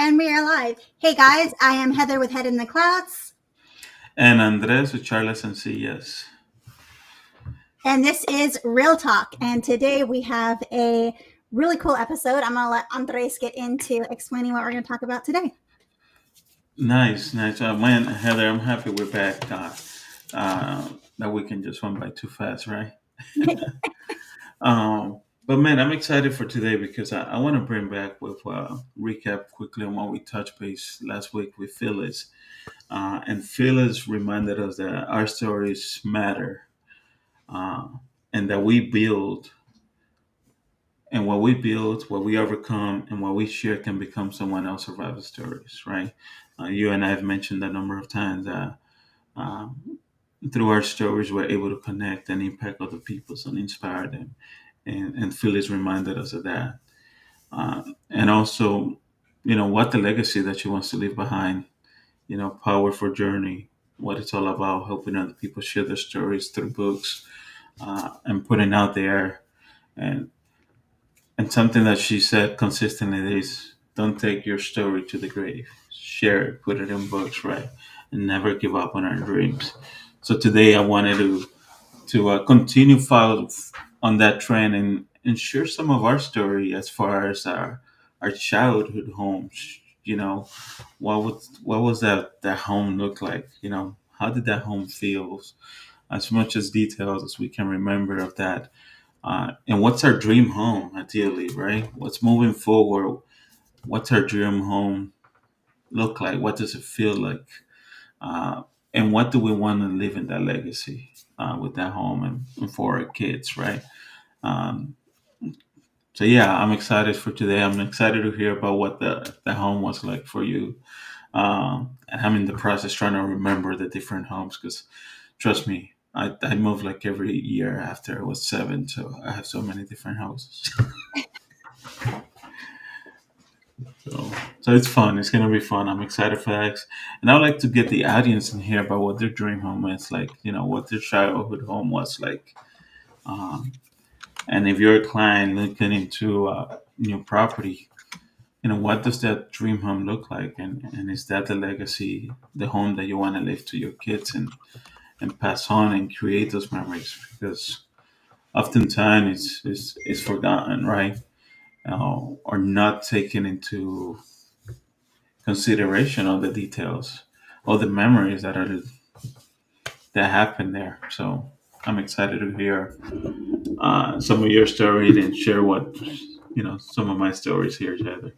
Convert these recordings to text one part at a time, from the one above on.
And we are live. Hey guys, I am Heather with Head in the Clouds, And Andres with Charles and Yes. and this is Real Talk. And today we have a really cool episode. I'm gonna let Andres get into explaining what we're gonna talk about today. Nice, nice. Man, Heather, I'm happy we're back. That weekend just went by too fast, right? But man, I'm excited for today because I want to bring back with recap quickly on what we touched base last week with Phyllis. And Phyllis reminded us that our stories matter, uh, and that we build, and what we build, what we overcome, and what we share can become someone else's survival stories, right? You and I have mentioned a number of times that through our stories, we're able to connect and impact other people and inspire them. And Phyllis reminded us of that. And also, what the legacy that she wants to leave behind, powerful journey, what it's all about, helping other people share their stories through books and putting out there. And And something that she said consistently is don't take your story to the grave. Share it, put it in books, right? And never give up on our dreams. So today I wanted to continue follow on that trend and share some of our story as far as our childhood homes. What was that home look like? How did that home feel? As much as details as we can remember of that, and what's our dream home, ideally, right? What's moving forward? What's our dream home look like? What does it feel like? Uh, and what do we want to leave in that legacy with that home and for our kids, right? Um, so yeah, I'm excited for today. I'm excited to hear about what the home was like for you. And I'm in the process trying to remember the different homes because trust me, I moved like every year after I was 7, so I have so many different houses. So it's fun. It's gonna be fun. I'm excited for that, and I'd like to get the audience in here about what their dream home is like. What their childhood home was like. Um, and if you're a client looking into new property, what does that dream home look like, and is that the legacy, the home that you want to leave to your kids and pass on and create those memories? Because oftentimes it's forgotten, right? Or not taken into consideration of the details, all the memories that happen there. So I'm excited to hear some of your stories and share some of my stories here, Heather.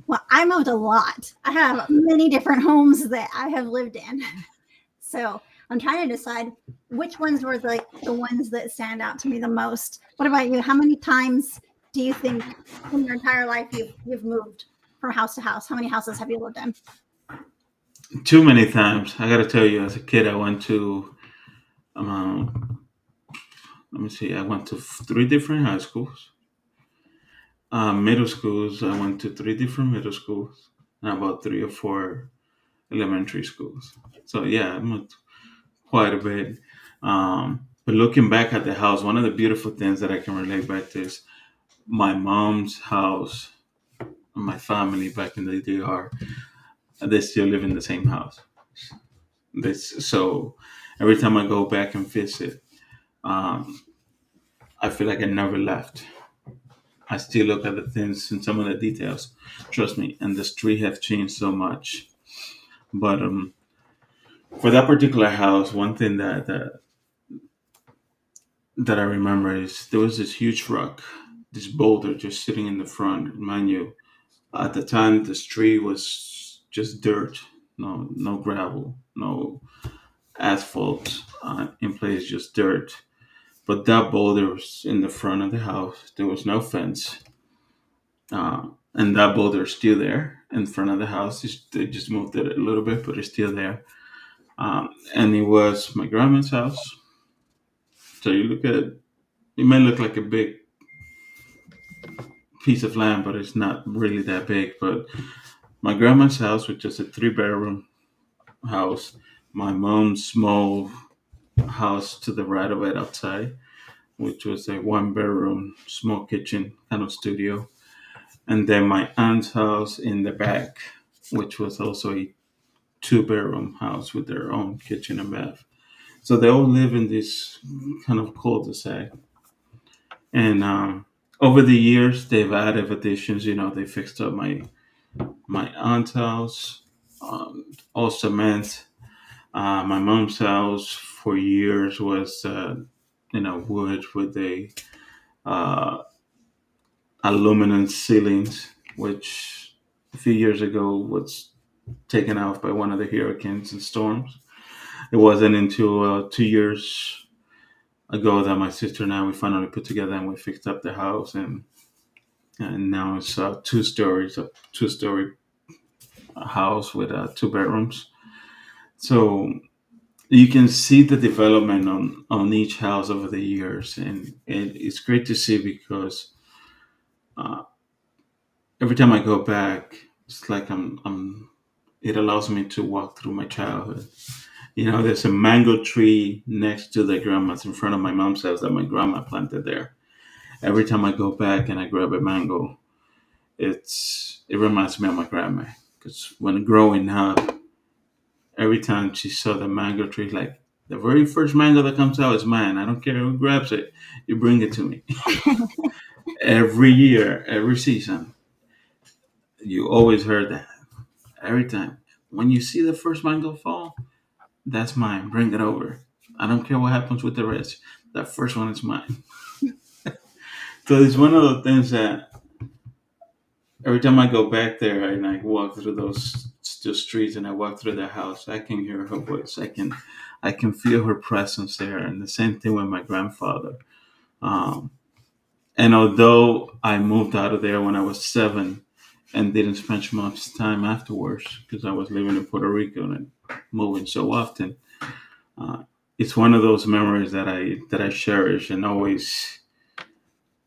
Well, I moved a lot. I have many different homes that I have lived in. So I'm trying to decide which ones were like the ones that stand out to me the most. What about you? How many times do you think in your entire life you've moved from house to house? How many houses have you lived in? Too many times. I got to tell you, as a kid, I went to let me see, I went to three different high schools. Middle schools, I went to three different middle schools and about three or four elementary schools. So yeah, I moved quite a bit. But looking back at the house, one of the beautiful things that I can relate back to is my mom's house, my family back in the DR. They still live in the same house. So every time I go back and visit, um, I feel like I never left. I still look at the things and some of the details. Trust me, and the street have changed so much. But for that particular house, one thing that I remember is there was this huge rock, this boulder just sitting in the front. Mind you, at the time the street was just dirt, no gravel, no asphalt in place, just dirt. But that boulder was in the front of the house. There was no fence, and that boulder is still there in front of the house. They just moved it a little bit, but it's still there. And it was my grandma's house. So you look at it, it may look like a big piece of land, but it's not really that big. But my grandma's house, which is a three-bedroom house, my mom's small house to the right of it outside, which was a one-bedroom small kitchen kind of studio, and then my aunt's house in the back, which was also a two-bedroom house with their own kitchen and bath. So they all live in this kind of cul-de-sac. And over the years, they've added additions. They fixed up my aunt's house, all cement. My mom's house for years was, wood with a uh, aluminum ceilings, which a few years ago was taken out by one of the hurricanes and storms. It wasn't until 2 years ago that my sister and I we finally put together and we fixed up the house, and now it's a two story house with two bedrooms. So you can see the development on each house over the years, and it's great to see because uh, every time I go back, it's like I'm. It allows me to walk through my childhood. There's a mango tree next to the grandma's in front of my mom's house that my grandma planted there. Every time I go back and I grab a mango, it reminds me of my grandma. Because when growing up, every time she saw the mango tree, like the very first mango that comes out is mine. I don't care who grabs it, you bring it to me. Every year, every season, you always heard that. Every time. When you see the first mango fall, that's mine. Bring it over. I don't care what happens with the rest. That first one is mine. So it's one of the things that every time I go back there and I walk through the streets and I walk through the house, I can hear her voice. I can feel her presence there. And the same thing with my grandfather. Um, and although I moved out of there when I was 7 and didn't spend much time afterwards because I was living in Puerto Rico and moving so often, uh, it's one of those memories that I cherish and always.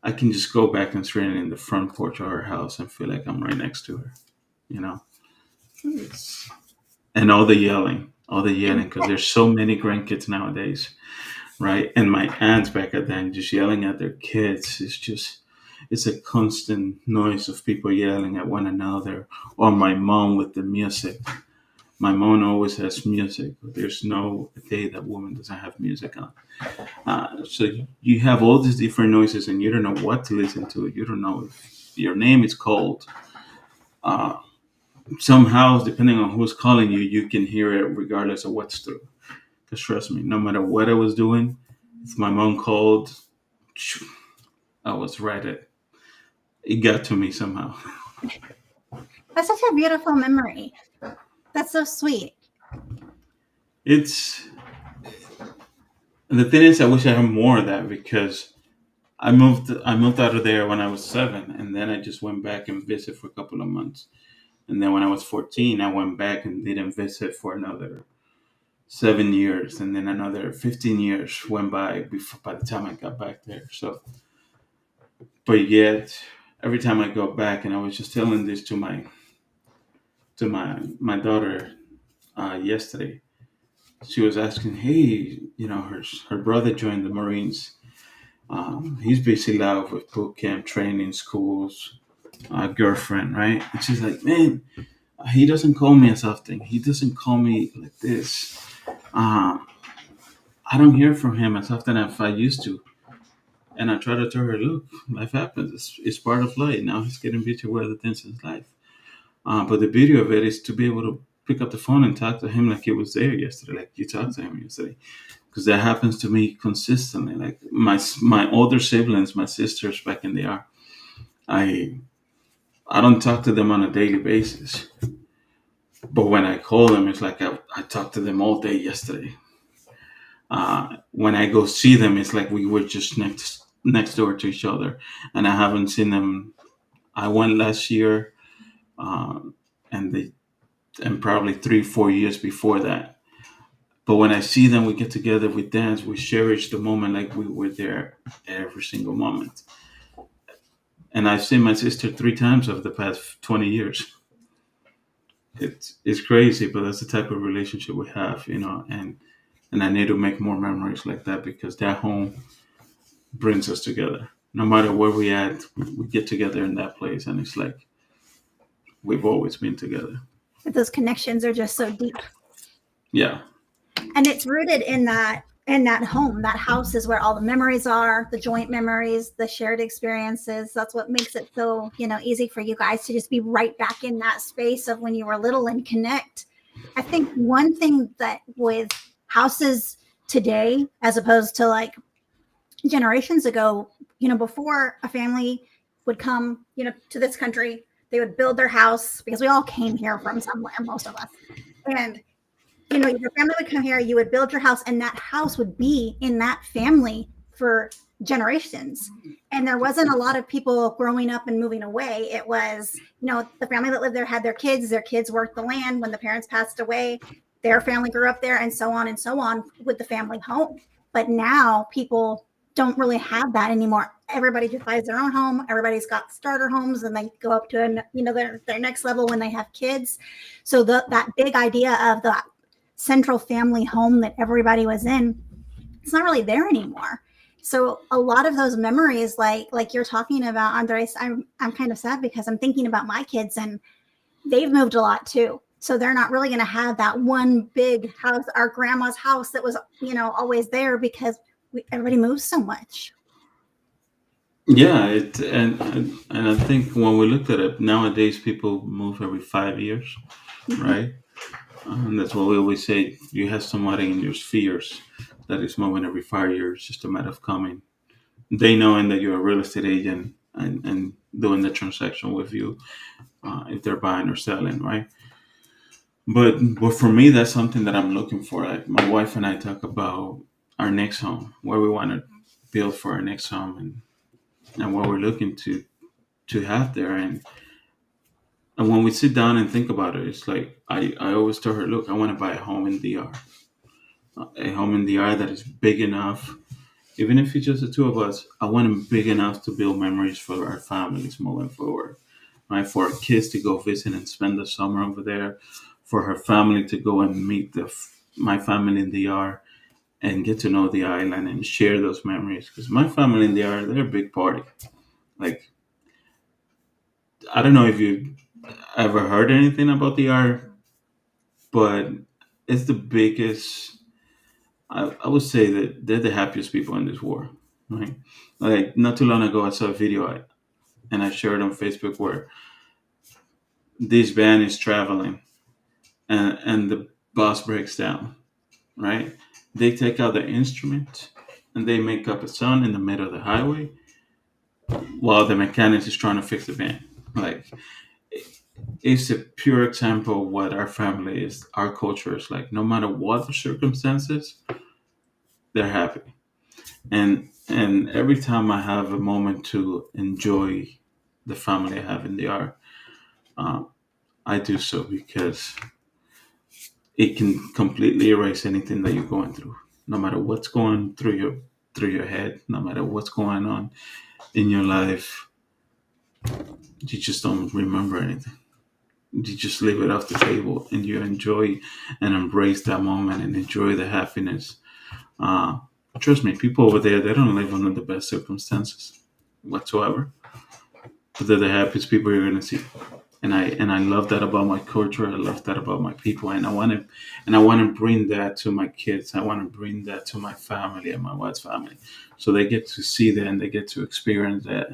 I can just go back and stand in the front porch of her house and feel like I'm right next to her. You know, it's, and all the yelling, because there's so many grandkids nowadays, right? And my aunts back at then just yelling at their kids. It's a constant noise of people yelling at one another. Or my mom with the music. My mom always has music. There's no day that woman doesn't have music on. So you have all these different noises, and you don't know what to listen to. You don't know if your name is called. Uh, Somehow, depending on who's calling you, you can hear it regardless of what's through. Because trust me, no matter what I was doing, if my mom called, I was right at. It got to me somehow. That's such a beautiful memory. That's so sweet. It's the thing is, I wish I had more of that because I moved out of there when I was 7, and then I just went back and visited for a couple of months. And then when I was 14, I went back and didn't visit for another 7 years, and then another 15 years went by the time I got back there. So, but yet, every time I go back, and I was just telling this to my daughter yesterday. She was asking, "Hey, her brother joined the Marines. He's basically out with boot camp training, schools, girlfriend, right?" And she's like, "Man, he doesn't call me as often. He doesn't call me like this. Um, I don't hear from him as often as I used to." And I try to tell her, "Look, life happens. It's part of life. Now he's getting busy with other things in his life. But the beauty of it is to be able to pick up the phone and talk to him like he was there yesterday, like you talked to him yesterday." Because that happens to me consistently. Like my older siblings, my sisters back in the R, I I don't talk to them on a daily basis. But when I call them, it's like I talked to them all day yesterday. When I go see them, it's like we were just next door to each other, and I haven't seen them. I went last year, um, and they and probably 3 4 years before that. But when I see them, we get together, we dance, we cherish the moment like we were there every single moment. And I've seen my sister 3 times over the past 20 years. It's crazy, but that's the type of relationship we have, and I need to make more memories like that because that home brings us together. no matter where we at, we get together in that place, and it's like we've always been together. But those connections are just so deep. Yeah. And it's rooted in that home. That house is where all the memories are, the joint memories, the shared experiences. That's what makes it so, easy for you guys to just be right back in that space of when you were little and connect. I think one thing that with houses today, as opposed to like generations ago, before a family would come, to this country, they would build their house because we all came here from somewhere, most of us. And your family would come here, you would build your house, and that house would be in that family for generations. And there wasn't a lot of people growing up and moving away. It was, the family that lived there had their kids worked the land. When the parents passed away, their family grew up there, and so on with the family home. But now people don't really have that anymore. Everybody just buys their own home. Everybody's got starter homes, and they go up to their next level when they have kids. So that big idea of the central family home that everybody was in, it's not really there anymore. So a lot of those memories, like you're talking about, Andres, I'm kind of sad because I'm thinking about my kids, and they've moved a lot too. So they're not really going to have that one big house, our grandma's house that was, always there, because everybody moves so much. Yeah, and I think when we looked at it nowadays, people move every 5 years, right? And that's what we always say. You have somebody in your spheres that is moving every 5 years, just a matter of coming. They knowing that you're a real estate agent and doing the transaction with you, if they're buying or selling, right? But for me, that's something that I'm looking for. Like my wife and I talk about our next home, where we want to build for our next home, and what we're looking to have there. And when we sit down and think about it, it's like I always tell her, look, I want to buy a home in DR, a home in DR that is big enough. Even if it's just the two of us, I want them big enough to build memories for our families moving forward. Right, for our kids to go visit and spend the summer over there, for her family to go and meet my family in DR and get to know the island and share those memories. Because my family in DR, they're a big party. Like, I don't know if you ever heard anything about DR, but it's the biggest. I would say that they're the happiest people in this world, right? Like not too long ago, I saw a video and I shared on Facebook where this band is traveling and the bus breaks down, right? They take out the instrument and they make up a song in the middle of the highway while the mechanic is trying to fix the van. Like it's a pure example of what our family is, our culture is like. No matter what the circumstances, they're happy. And every time I have a moment to enjoy the family I have in the art, uh, I do so because it can completely erase anything that you're going through. No matter what's going through your head, no matter what's going on in your life, you just don't remember anything. You just leave it off the table and you enjoy and embrace that moment and enjoy the happiness. Uh, Trust me, people over there, they don't live under the best circumstances whatsoever, but they're the happiest people you're gonna see. And I love that about my culture. I love that about my people, and I want to bring that to my kids. I want to bring that to my family and my wife's family, so they get to see that and they get to experience that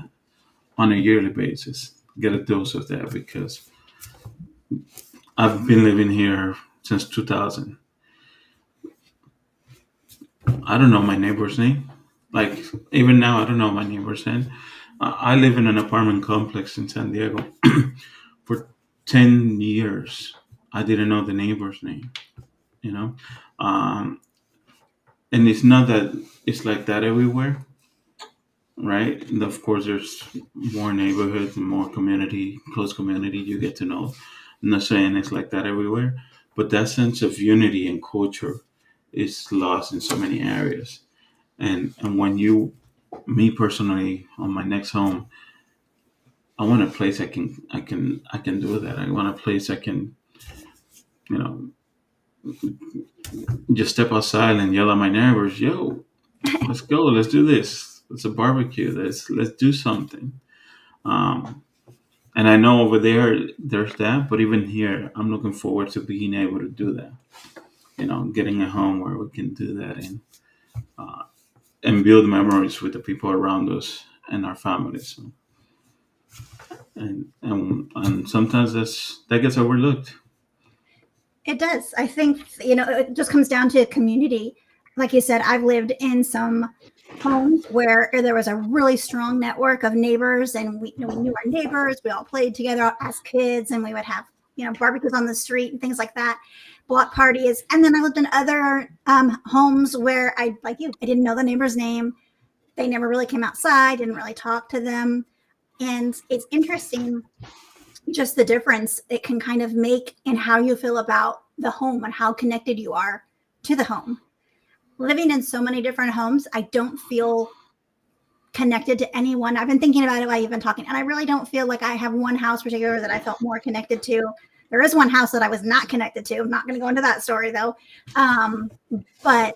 on a yearly basis. Get a dose of that because I've been living here since 2000. I don't know my neighbor's name. Like even now, I don't know my neighbor's name. I live in an apartment complex in San Diego for 10 years. I didn't know the neighbor's name. You know, um, and it's not that it's like that everywhere, right? And of course, there's more neighborhoods and more community, close community you get to know. I'm not saying it's like that everywhere, but that sense of unity and culture is lost in so many areas. And when me personally, on my next home, I want a place I can do that. I want a place I can, you know, just step outside and yell at my neighbors, "Yo, let's go, let's do this." let's a barbecue. Let's do something. Um, and I know over there's that, but even here, I'm looking forward to being able to do that. Getting a home where we can do that uh, and build memories with the people around us and our families. And sometimes that gets overlooked. It does. I think, it just comes down to community. Like you said, I've lived in some homes where there was a really strong network of neighbors, and we knew our neighbors. We all played together as kids, and we would have, barbecues on the street and things like that, block parties. And then I lived in other homes where like you, I didn't know the neighbor's name. They never really came outside, didn't really talk to them. And it's interesting just the difference it can kind of make in how you feel about the home and how connected you are to the home. Living in so many different homes, I don't feel connected to anyone. I've been thinking about it while you've been talking, and I really don't feel like I have one house particular that I felt more connected to. There is one house that I was not connected to. I'm not going to go into that story though. But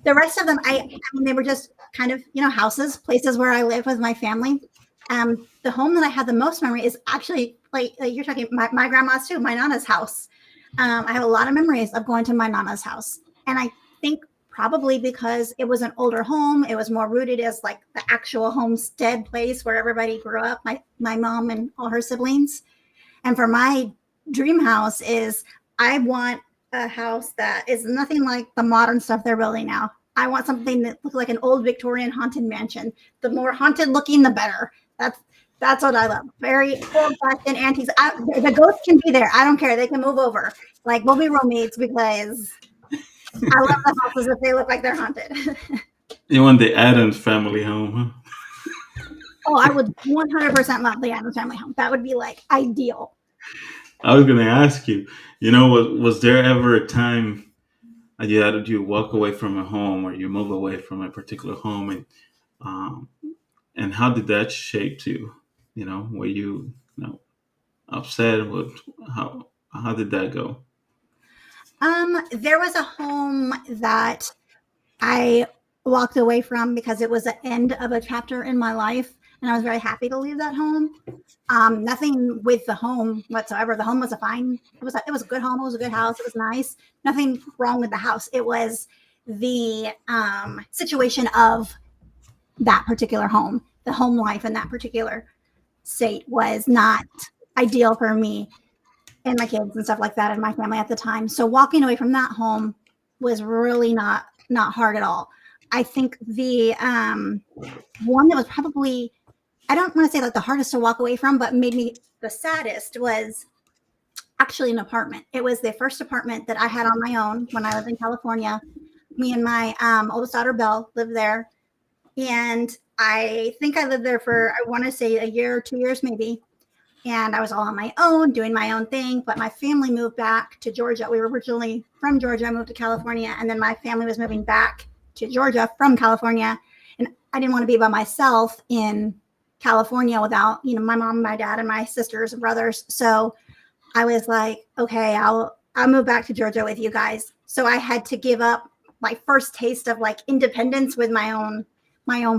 the rest of them, I mean, they were just kind of, houses, places where I lived with my family. The home that I had the most memory is actually like you're talking my grandma's too, my nana's house. I have a lot of memories of going to my nana's house. And I think probably because it was an older home, it was more rooted as like the actual homestead place where everybody grew up, my mom and all her siblings. And for my dream house is I want a house that is nothing like the modern stuff they're building now. I want something that looks like an old Victorian haunted mansion. The more haunted looking, the better. That's what I love. Very old-fashioned antiques. The ghosts can be there. I don't care. They can move over. Like, we'll be roommates because I love the houses if they look like they're haunted. You want the Adams family home, huh? Oh, I would 100% love the Adams family home. That would be like ideal. I was going to ask you, was there ever a time you walk away from a home or you move away from a particular home, um, and how did that shape you? Were you upset? How did that go? There was a home that I walked away from because it was the end of a chapter in my life, and I was very happy to leave that home. Nothing with the home whatsoever. The home was it was a good home. It was a good house. It was nice. Nothing wrong with the house. It was the situation of that particular home. The home life in that particular state was not ideal for me and my kids and stuff like that and my family at the time. So walking away from that home was really not hard at all. I think the one that was probably, I don't want to say like the hardest to walk away from, but made me the saddest was actually an apartment. It was the first apartment that I had on my own when I lived in California. Me and my oldest daughter, Belle, lived there. And I think I lived there for, I want to say a year or 2 years maybe. And I was all on my own, doing my own thing. But my family moved back to Georgia. We were originally from Georgia. I moved to California. And then my family was moving back to Georgia from California. And I didn't want to be by myself in California without, my mom, my dad, and my sisters and brothers. So I was like, okay, I'll move back to Georgia with you guys. So I had to give up my first taste of like independence with my own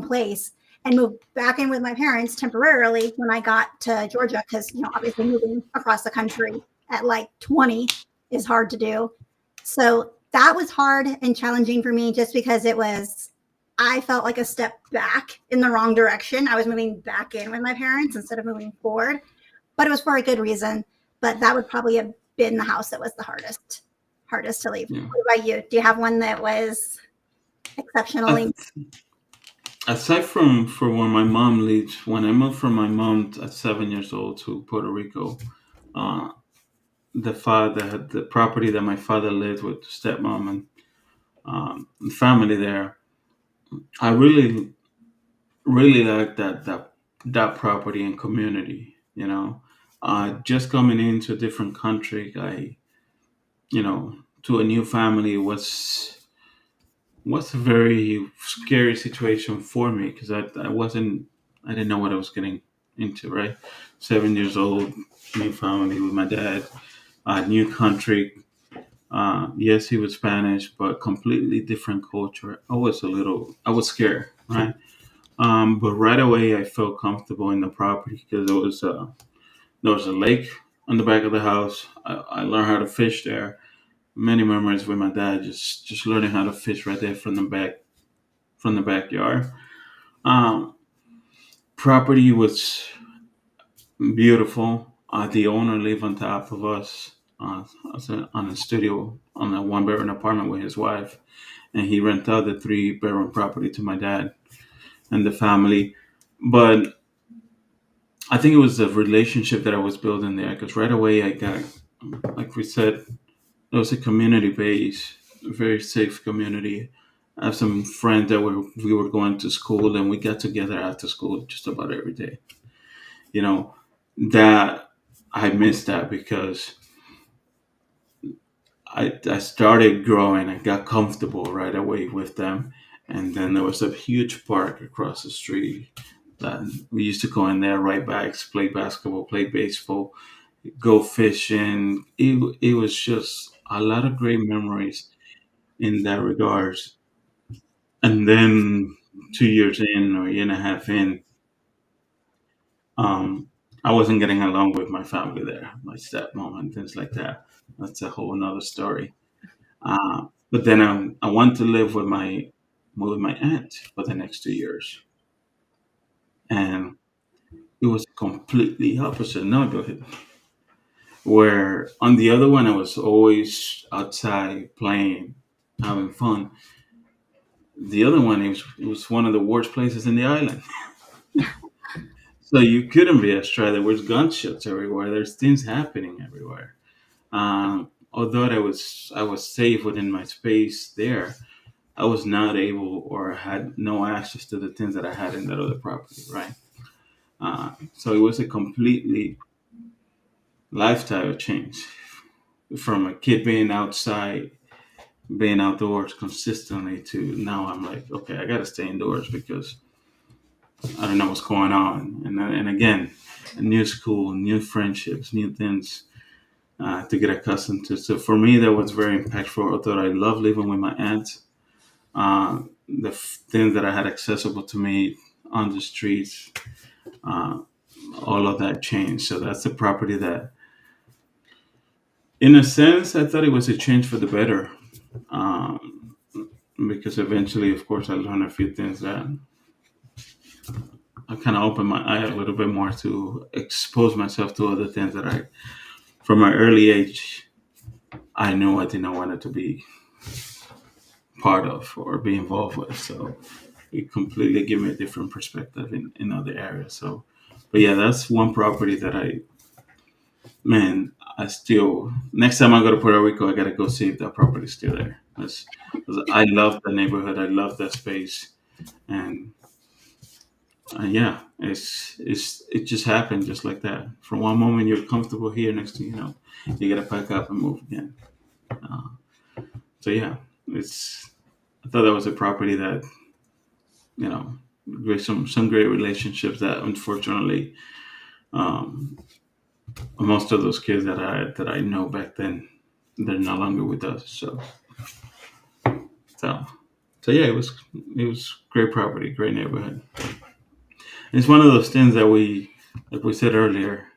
place and move back in with my parents temporarily when I got to Georgia. Cause obviously moving across the country at like 20 is hard to do. So that was hard and challenging for me just because I felt like a step back in the wrong direction. I was moving back in with my parents instead of moving forward, but it was for a good reason. But that would probably have been the house that was the hardest to leave. Yeah. What about you? Do you have one that was exceptionally? Aside from where my mom lives, when I moved from my mom at 7 years old to Puerto Rico, the property that my father lived with, stepmom and family there, I really, really liked that property and community. Just coming into a different country, to a new family was a very scary situation for me because I didn't know what I was getting into. Right, 7 years old, new family with my dad, new country. Yes, he was Spanish, but completely different culture. I was scared. right? But right away, I felt comfortable in the property because there was a lake on the back of the house. I learned how to fish there. Many memories with my dad, just learning how to fish right there from the backyard. Um, Property was beautiful. The owner lived on top of us on a studio on a one bedroom apartment with his wife, and he rented out the three-bedroom property to my dad and the family. But I think it was the relationship that I was building there because right away I got, like we said, it was a community base, a very safe community. I have some friends that we were going to school and we got together after school just about every day. You know, that I missed that because I started growing. I got comfortable right away with them. And then there was a huge park across the street that we used to go in there, ride bikes, play basketball, play baseball, go fishing. It was just a lot of great memories in that regards. And then 2 years in or a year and a half in, um, I wasn't getting along with my family there, my stepmom and things like that. That's a whole another story. But then I went to live with my aunt for the next 2 years, and it was completely opposite neighborhood. Where on the other one, I was always outside playing, having fun. The other one, it was one of the worst places in the island. So you couldn't be astray. There was gunshots everywhere. There's things happening everywhere. Although I was safe within my space there, I was not able or had no access to the things that I had in that other property, right? So it was a completely lifestyle change from a kid being outside, being outdoors consistently to now I'm like, okay, I got to stay indoors because I don't know what's going on. And again, a new school, new friendships, new things to get accustomed to. So for me, that was very impactful. Although I love living with my aunt, things that I had accessible to me on the streets, uh, all of that changed. So that's the property that, in a sense, I thought it was a change for the better. Um, because eventually, of course, I learned a few things that I kind of opened my eye a little bit more to expose myself to other things that from my early age, I knew I did not want it to be part of or be involved with. So it completely gave me a different perspective in other areas. So, but yeah, that's one property that man, I still, next time I go to Puerto Rico, I got to go see if that property is still there. 'Cause I love the neighborhood. I love that space. And yeah, it just happened just like that. From one moment you're comfortable here, next to you got to pack up and move again. Uh, so yeah, it's I thought that was a property that you know some great relationships that unfortunately um, most of those kids that I know back then they're no longer with us. So so yeah, it was great property, great neighborhood. It's one of those things that like we said earlier,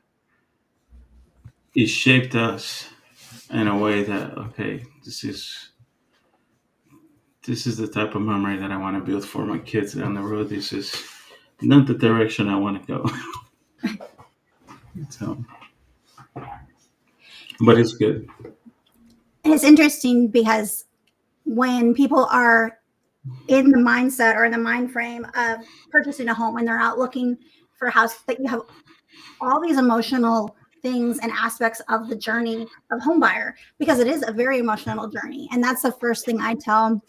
it shaped us in a way that okay, this is the type of memory that I want to build for my kids down the road. This is not the direction I want to go. So, but it's good. It's interesting because when people are in the mindset or in the mind frame of purchasing a home and they're out looking for a house, that you have all these emotional things and aspects of the journey of home buyer, because it is a very emotional journey. And that's the first thing I tell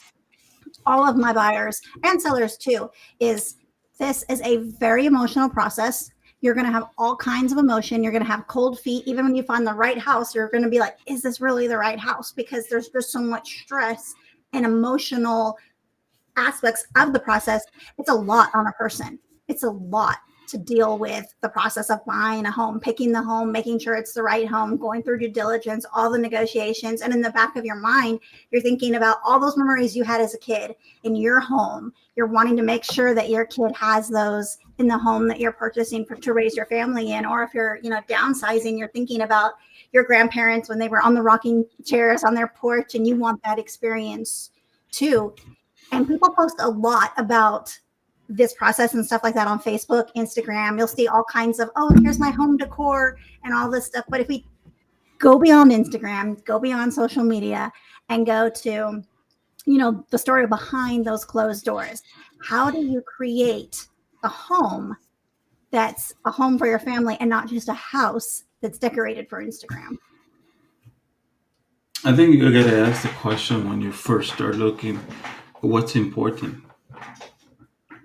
all of my buyers and sellers too, is this is a very emotional process. You're going to have all kinds of emotion. You're going to have cold feet. Even when you find the right house, you're going to be like, is this really the right house? Because there's just so much stress and emotional aspects of the process. It's a lot on a person. It's a lot. to deal with the process of buying a home, picking the home, making sure it's the right home, going through due diligence, all the negotiations. And in the back of your mind, you're thinking about all those memories you had as a kid in your home. You're wanting to make sure that your kid has those in the home that you're purchasing to raise your family in. Or if you're, downsizing, you're thinking about your grandparents when they were on the rocking chairs on their porch, and you want that experience too. And people post a lot about this process and stuff like that on Facebook, Instagram. You'll see all kinds of, oh, here's my home decor and all this stuff. But if we go beyond Instagram, go beyond social media, and go to, the story behind those closed doors, how do you create a home that's a home for your family and not just a house that's decorated for Instagram? I think you got to ask the question when you first start looking, what's important?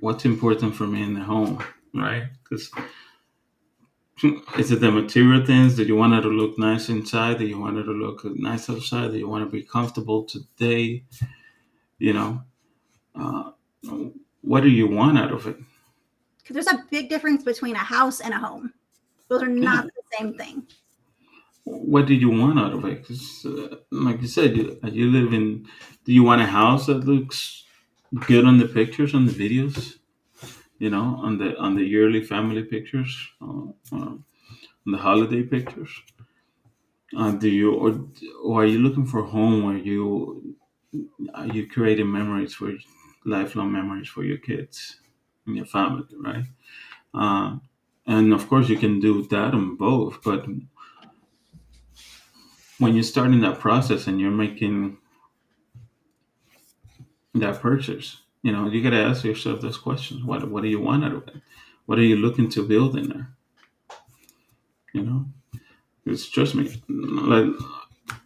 What's important for me in the home, right? Because is it the material things? Do you want it to look nice inside? Do you want it to look nice outside? Do you want to be comfortable today? You know, uh, what do you want out of it? Because there's a big difference between a house and a home. Those are not Yeah. the same thing. What do you want out of it? Because, like you said, you live in. Do you want a house that looks good on the pictures, on the videos? On the yearly family pictures, on the holiday pictures. Do you or are you looking for a home where you creating memories for lifelong memories for your kids and your family, right? Uh, and of course, you can do that on both. But when you're starting that process and you're making that purchase, you got to ask yourself those questions. What do you want out of it? What are you looking to build in there? You know, because trust me, like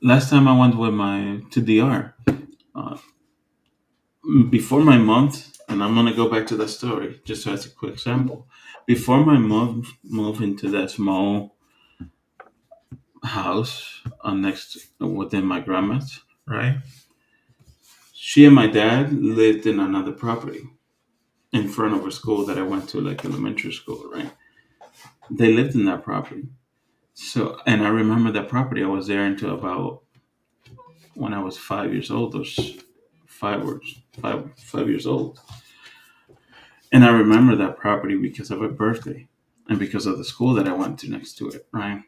last time I went with my to DR, uh, before my month, and I'm gonna go back to that story just as a quick sample. Before my mom moved into that small house next within my grandma's, right? She and my dad lived in another property in front of a school that I went to, like elementary school, right? They lived in that property. So, and I remember that property. I was there until about when I was 5 years old, or five years old. And I remember that property because of a birthday and because of the school that I went to next to it, right?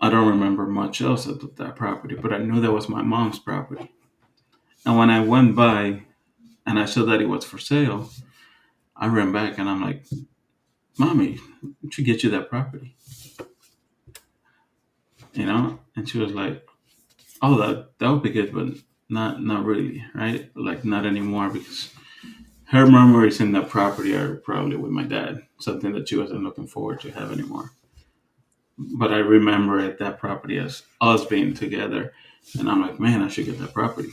I don't remember much else of that property, but I knew that was my mom's property. And when I went by and I saw that it was for sale, I ran back and I'm like, Mommy, we should get you that property, And she was like, oh, that would be good, but not really, right? Like not anymore because her memories in that property are probably with my dad, something that she wasn't looking forward to have anymore. But I remember that property as us being together, and I'm like, man, I should get that property,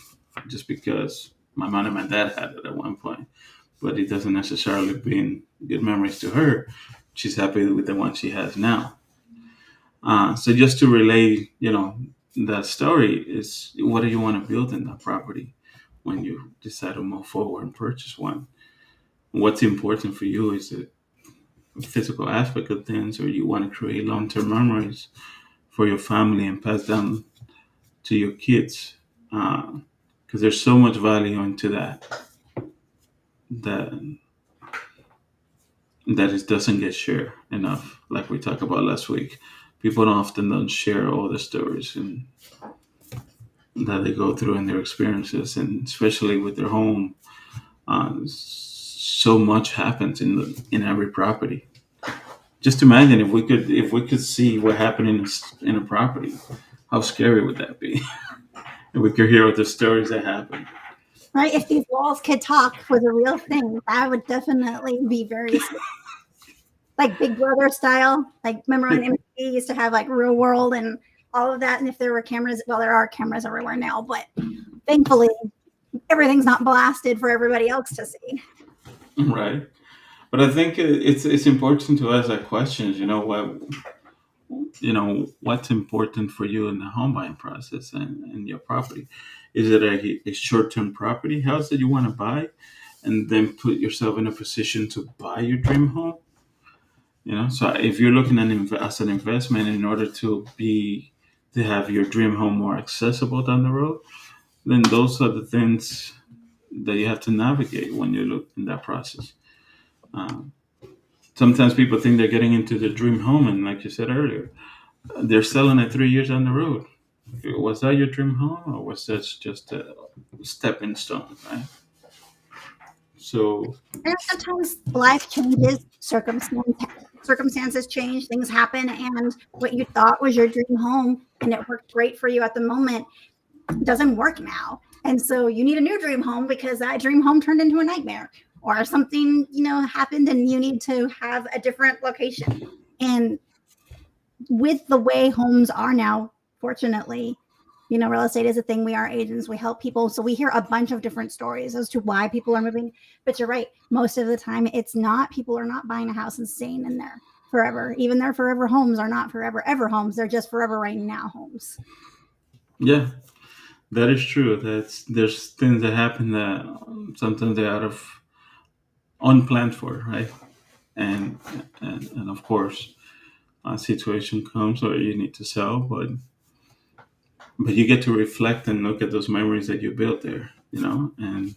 just because my mom and my dad had it at one point. But it doesn't necessarily bring good memories to her. She's happy with the one she has now. So just to relay, that story is what do you want to build in that property when you decide to move forward and purchase one? What's important for you? Is it a physical aspect of things, or you want to create long-term memories for your family and pass down to your kids? Because there's so much value into that that it doesn't get shared enough. Like we talked about last week, people don't share all the stories and that they go through in their experiences, and especially with their home. So much happens in every property. Just imagine if we could see what happened in a property. How scary would that be? If we could hear the stories that happen. Right? If these walls could talk was a real thing, that would definitely be very scary. Like Big Brother style. Like remember on MTV used to have like Real World and all of that. And if there were cameras, well, there are cameras everywhere now, but thankfully everything's not blasted for everybody else to see. Right. But I think it's important to ask that questions. What's important for you in the home buying process and your property? Is it a short term property house that you want to buy, and then put yourself in a position to buy your dream home? So if you're looking at as an investment in order to have your dream home more accessible down the road, then those are the things that you have to navigate when you look in that process. Um, Sometimes people think they're getting into the dream home, and like you said earlier, they're selling it 3 years down the road. Was that your dream home, or was that just a stepping stone, right? So, And sometimes life changes, circumstances change, things happen, and what you thought was your dream home and it worked great for you at the moment doesn't work now. And so you need a new dream home because that dream home turned into a nightmare or something, happened and you need to have a different location. And with the way homes are now, fortunately, real estate is a thing. We are agents, we help people. So we hear a bunch of different stories as to why people are moving. But you're right. Most of the time, it's not, people are not buying a house and staying in there forever. Even their forever homes are not forever ever homes. They're just forever right now homes. yeah, that is true. There's things that happen that sometimes they're out of unplanned for, right? And and of course, a situation comes where you need to sell, but you get to reflect and look at those memories that you built there, and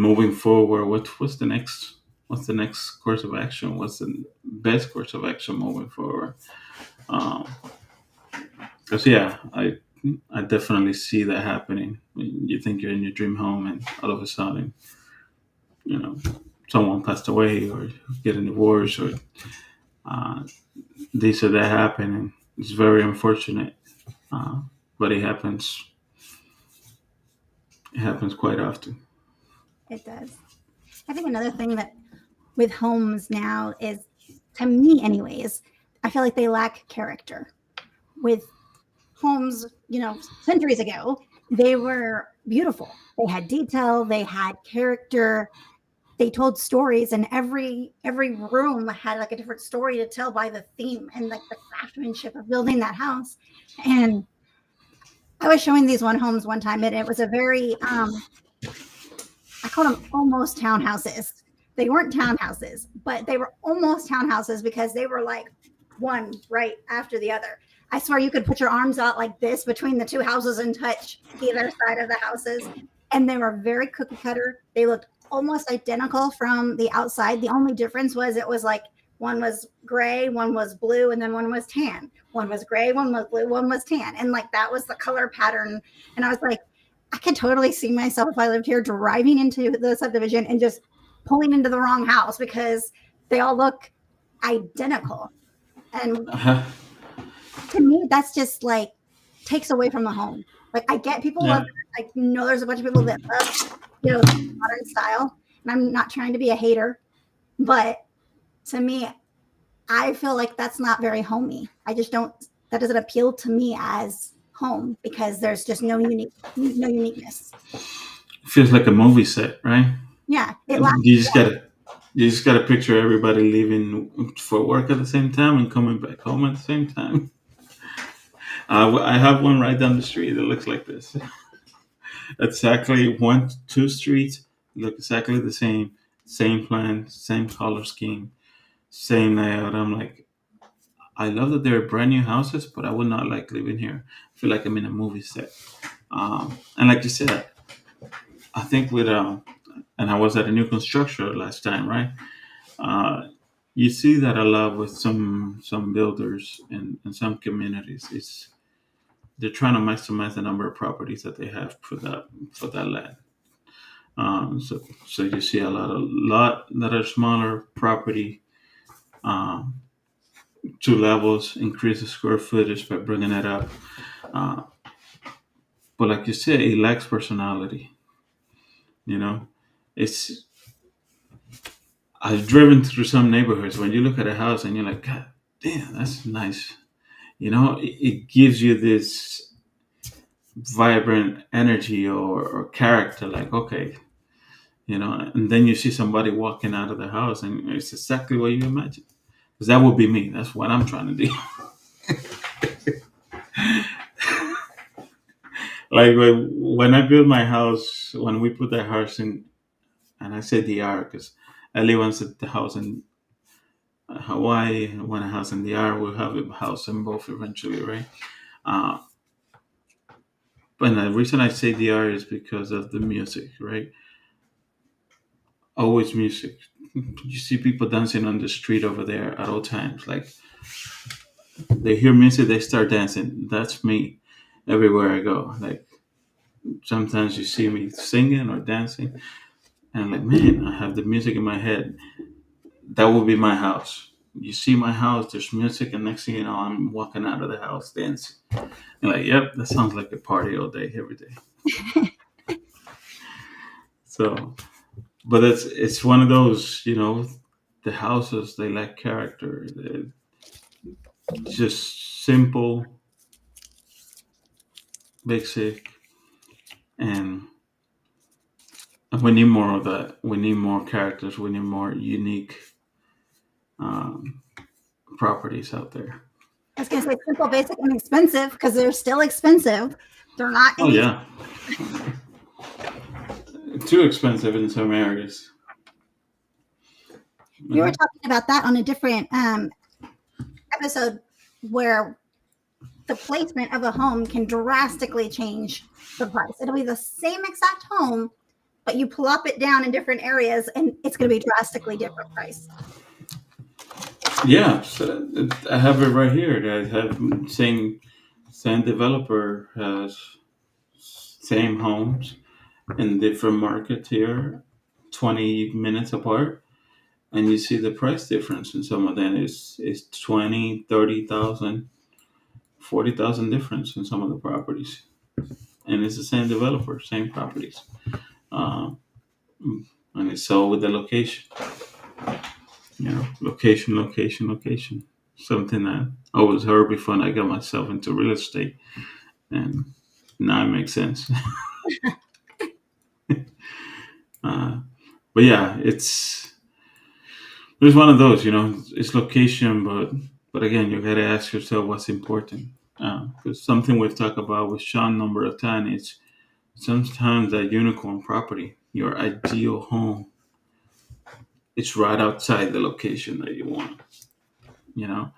moving forward, what's the next course of action? What's the best course of action moving forward? Um, Because yeah, I definitely see that happening. When you think you're in your dream home, and all of a sudden, you know, someone passed away, or get a divorce, or uh, this or that happen, and it's very unfortunate. Uh, but it happens. It happens quite often. It does. I think another thing that with homes now is, to me, anyways, I feel like they lack character. With homes, centuries ago, they were beautiful. They had detail, they had character, they told stories, and every room had like a different story to tell by the theme and like the craftsmanship of building that house. And I was showing these homes one time, and it was a very I call them almost townhouses. They weren't townhouses, but they were almost townhouses because they were like one right after the other. I swear you could put your arms out like this between the two houses and touch either side of the houses. And they were very cookie cutter. They looked almost identical from the outside. The only difference was it was like one was gray, one was blue, and then one was tan. One was gray, one was blue, one was tan. And like that was the color pattern. And I was like, I could totally see myself if I lived here driving into the subdivision and just pulling into the wrong house because they all look identical. And Uh-huh. to me, that's just like takes away from the home. Like I get people love Yeah. it. I know there's a bunch of people that love, modern style. And I'm not trying to be a hater, but to me, I feel like that's not very homey. I just don't, that doesn't appeal to me as home because there's just no uniqueness. It feels like a movie set, right? Yeah, it lacks. You just gotta picture everybody leaving for work at the same time and coming back home at the same time. I have one right down the street that looks like this. Exactly one, two streets look exactly the same plan, same color scheme, same layout. I'm like, I love that they're brand new houses, but I would not like living here. I feel like I'm in a movie set. And like you said, I think and I was at a new construction last time, right? Uh, you see that a lot with some builders and some communities. It's They're trying to maximize the number of properties that they have for that land. So you see a lot that are smaller property, um, two levels, increase the square footage by bringing it up. Uh, but like you said, it lacks personality. You know, it's I've driven through some neighborhoods when you look at a house and you're like, God damn, that's nice. It gives you this vibrant energy or character. Like, okay, and then you see somebody walking out of the house, and it's exactly what you imagine. Because that would be me. That's what I'm trying to do. Like when I built my house, when we put that house in, and I say DR because I live inside the house in Hawaii. I want a house in the R. We'll have a house in both eventually, right? Uh, but the reason I say the R is because of the music, right? Always music. You see people dancing on the street over there at all times. Like they hear music, they start dancing. That's me everywhere I go. Like sometimes you see me singing or dancing, and I'm like, man, I have the music in my head. That would be my house. You see my house, there's music, and next thing you know, I'm walking out of the house dancing. You're like, yep, that sounds like a party all day, every day. So, but it's one of those, the houses they lack character. They're just simple, basic, and we need more of that. We need more characters. We need more unique um, properties out there. I was gonna say simple, basic, and expensive because they're still expensive. They're not Oh any. yeah, too expensive in some areas. We were talking about that on a different episode where the placement of a home can drastically change the price. It'll be the same exact home, but you plop it down in different areas and it's going to be drastically different price. Yeah, so I have it right here. I have same developer has same homes in different markets here, 20 minutes apart, and you see the price difference in some of them is 20, 30,000, 40,000 difference in some of the properties, and it's the same developer, same properties, um, and it's all with the location. Location, location, location. Something that I always heard before I got myself into real estate, and now it makes sense. uh, but yeah, there's one of those. It's location, but again, you got to ask yourself what's important. Because something we've talked about with Sean a number of times is sometimes that unicorn property, your ideal home, it's right outside the location that you want. You know,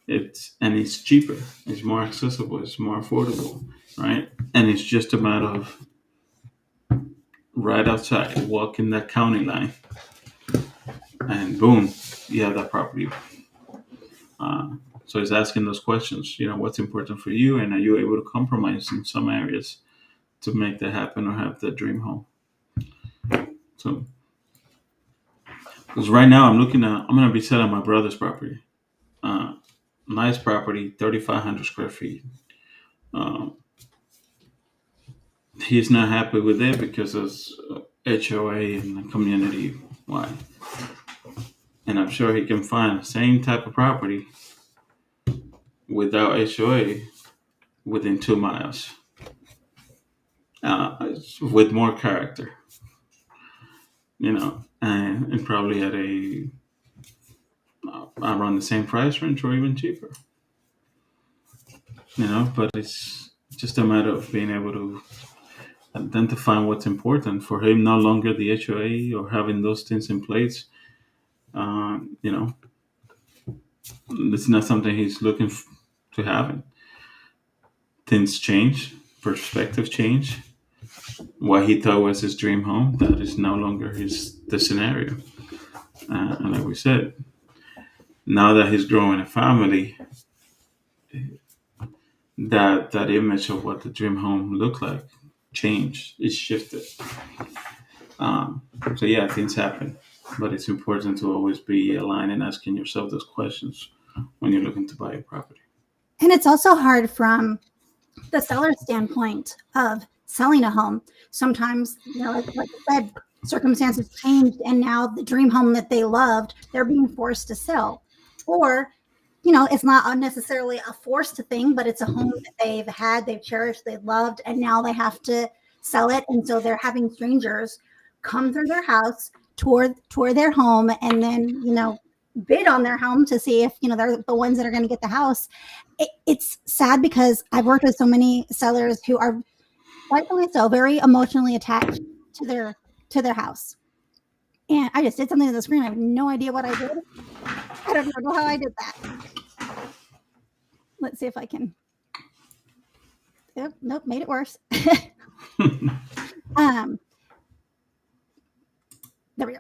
it's cheaper, it's more accessible, it's more affordable, right? And it's just a matter of right outside, walking that county line, and boom, you have that property. Uh, so it's asking those questions. What's important for you, and are you able to compromise in some areas to make that happen or have the dream home? So, because right now I'm gonna be selling my brother's property. Uh, Nice property, 3,500 square feet. Um, he's not happy with it because of HOA and the community wide. And I'm sure he can find the same type of property without HOA within 2 miles, with more character, and probably at a around the same price range or even cheaper. But it's just a matter of being able to identify what's important for him. No longer the HOA or having those things in place. Um, you know, it's not something he's looking to happen. Things change, perspective change. What he thought was his dream home, that is no longer the scenario. And like we said, now that he's growing a family, that image of what the dream home looked like changed. It shifted. So yeah, things happen, but it's important to always be aligned and asking yourself those questions when you're looking to buy a property. And it's also hard from the seller's standpoint of selling a home. Sometimes, like I said, circumstances changed and now the dream home that they loved, they're being forced to sell. Or, it's not necessarily a forced thing, but it's a home that they've cherished, they've loved, and now they have to sell it. And so they're having strangers come through their house, tour their home, and then, bid on their home to see if, they're the ones that are going to get the house. It's sad because I've worked with so many sellers who are rightfully so very emotionally attached to their house. And I just did something to the screen. I have no idea what I did. I don't know how I did that. Let's see if I can. Nope, made it worse. um, there we go.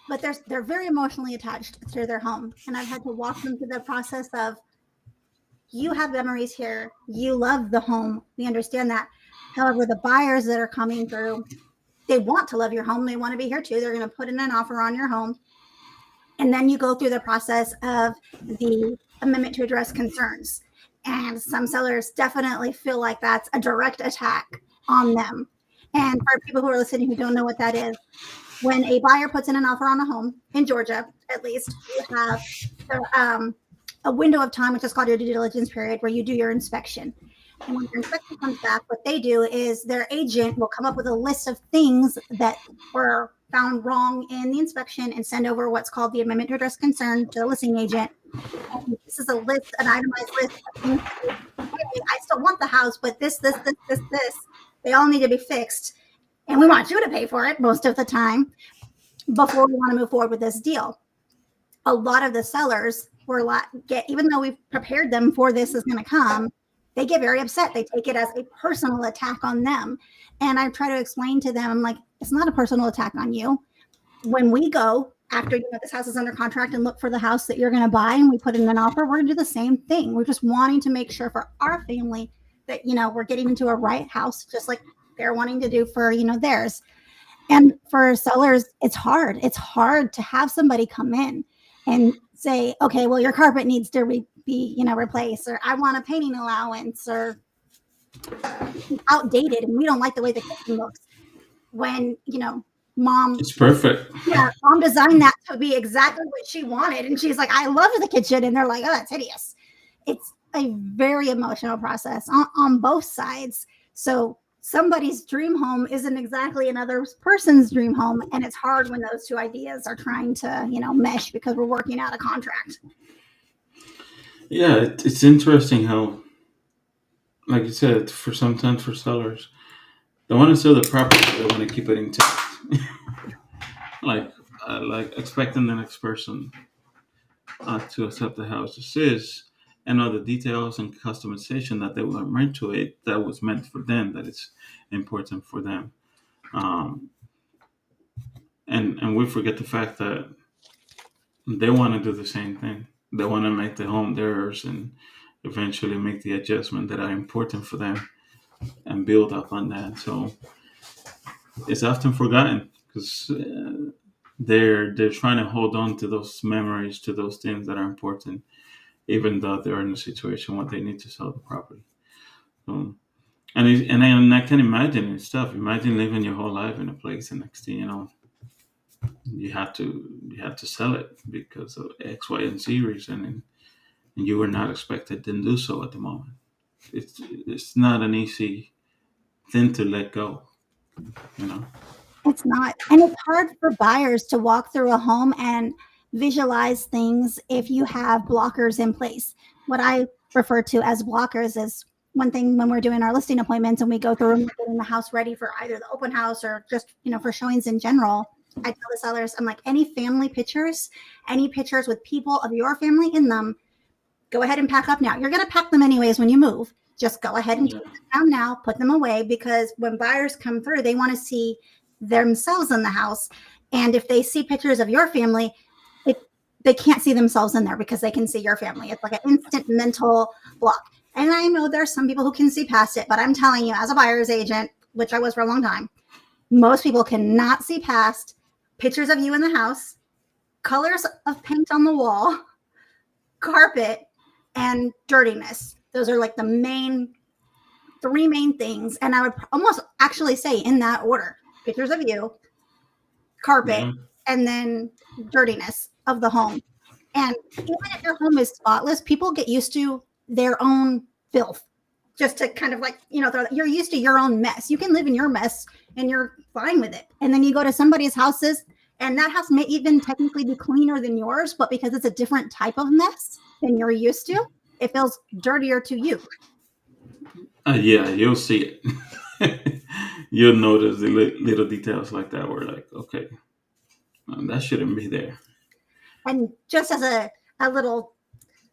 But they're very emotionally attached to their home, and I've had to walk them through the process of, you have memories here, you love the home, we understand that. However, the buyers that are coming through, they want to love your home, they want to be here too, they're going to put in an offer on your home, and then you go through the process of the amendment to address concerns. And some sellers definitely feel like that's a direct attack on them. And for people who are listening who don't know what that is, when a buyer puts in an offer on a home in Georgia, at least, you have a window of time, which is called your due diligence period, where you do your inspection. And when your inspection comes back, what they do is their agent will come up with a list of things that were found wrong in the inspection and send over what's called the amendment to address concern to the listing agent. And this is a list, an itemized list of things. Hey, I still want the house, but this, they all need to be fixed. And we want you to pay for it most of the time before we want to move forward with this deal. A lot of the sellers were like, even though we've prepared them for this is going to come, they get very upset. They take it as a personal attack on them. And I try to explain to them, I'm like, it's not a personal attack on you. When we go after this house is under contract and look for the house that you're going to buy and we put in an offer, we're going to do the same thing. We're just wanting to make sure for our family that, we're getting into a right house, just like they're wanting to do for, theirs. And for sellers, it's hard. It's hard to have somebody come in and say, okay, well, your carpet needs to be replaced, or I want a painting allowance, or it's outdated and we don't like the way the kitchen looks. When, mom, It's perfect. Yeah, mom designed that to be exactly what she wanted. And she's like, I love the kitchen. And they're like, oh, that's hideous. It's a very emotional process on both sides. So somebody's dream home isn't exactly another person's dream home. And it's hard when those two ideas are trying to, mesh because we're working out a contract. Yeah, it's interesting how, like you said, for sometimes for sellers, they want to sell the property, but they want to keep it intact. like expecting the next person to accept the house as is, and all the details and customization that they will bring to it that was meant for them, that it's important for them. Um, and we forget the fact that they want to do the same thing. They want to make the home theirs and eventually make the adjustment that are important for them and build up on that. So it's often forgotten because they're trying to hold on to those memories, to those things that are important, even though they're in a situation where they need to sell the property. And I can imagine and stuff. Imagine living your whole life in a place, and next thing you know, you have to sell it because of X, Y, and Z reason, and you were not expected to do so at the moment. It's not an easy thing to let go, It's not. And it's hard for buyers to walk through a home and visualize things if you have blockers in place. What I refer to as blockers is one thing when we're doing our listing appointments and we go through and we're getting the house ready for either the open house or just, for showings in general. I tell the sellers, I'm like, any family pictures, any pictures with people of your family in them, go ahead and pack up now. You're going to pack them anyways when you move. Just go ahead and take them down now, put them away, because when buyers come through, they want to see themselves in the house. And if they see pictures of your family, they can't see themselves in there because they can see your family. It's like an instant mental block. And I know there's some people who can see past it, but I'm telling you, as a buyer's agent, which I was for a long time, most people cannot see past pictures of you in the house, colors of paint on the wall, carpet, and dirtiness. Those are like the three main things. And I would almost actually say in that order: pictures of you, carpet, and then dirtiness of the home. And even if your home is spotless, people get used to their own filth. Just to kind of like, you're used to your own mess. You can live in your mess and you're fine with it. And then you go to somebody's houses and that house may even technically be cleaner than yours, but because it's a different type of mess than you're used to, it feels dirtier to you. Yeah, you'll see it. You'll notice the little details like that where like, okay, that shouldn't be there. And just as a little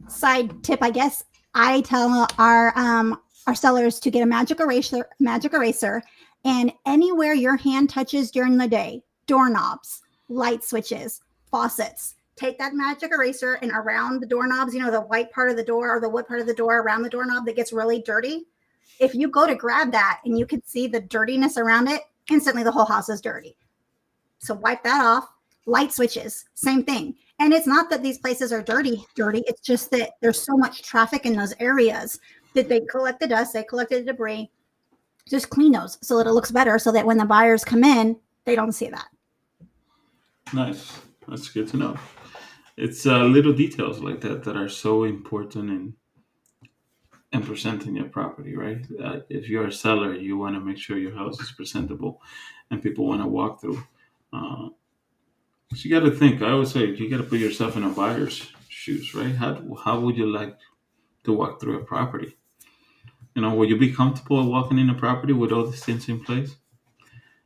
side tip, I guess, I tell our sellers to get a magic eraser, and anywhere your hand touches during the day, doorknobs, light switches, faucets, take that magic eraser and around the doorknobs, the white part of the door or the wood part of the door around the doorknob that gets really dirty. If you go to grab that and you can see the dirtiness around it, instantly the whole house is dirty. So wipe that off. Light switches, same thing. And it's not that these places are dirty. It's just that there's so much traffic in those areas that they collect the dust, they collect the debris. Just clean those so that it looks better, so that when the buyers come in, they don't see that. Nice. That's good to know. It's little details like that that are so important in presenting your property, right? If you're a seller, you want to make sure your house is presentable and people want to walk through. So you got to think. I always say you got to put yourself in a buyer's shoes, right? How would you like to walk through a property? Will you be comfortable walking in a property with all these things in place?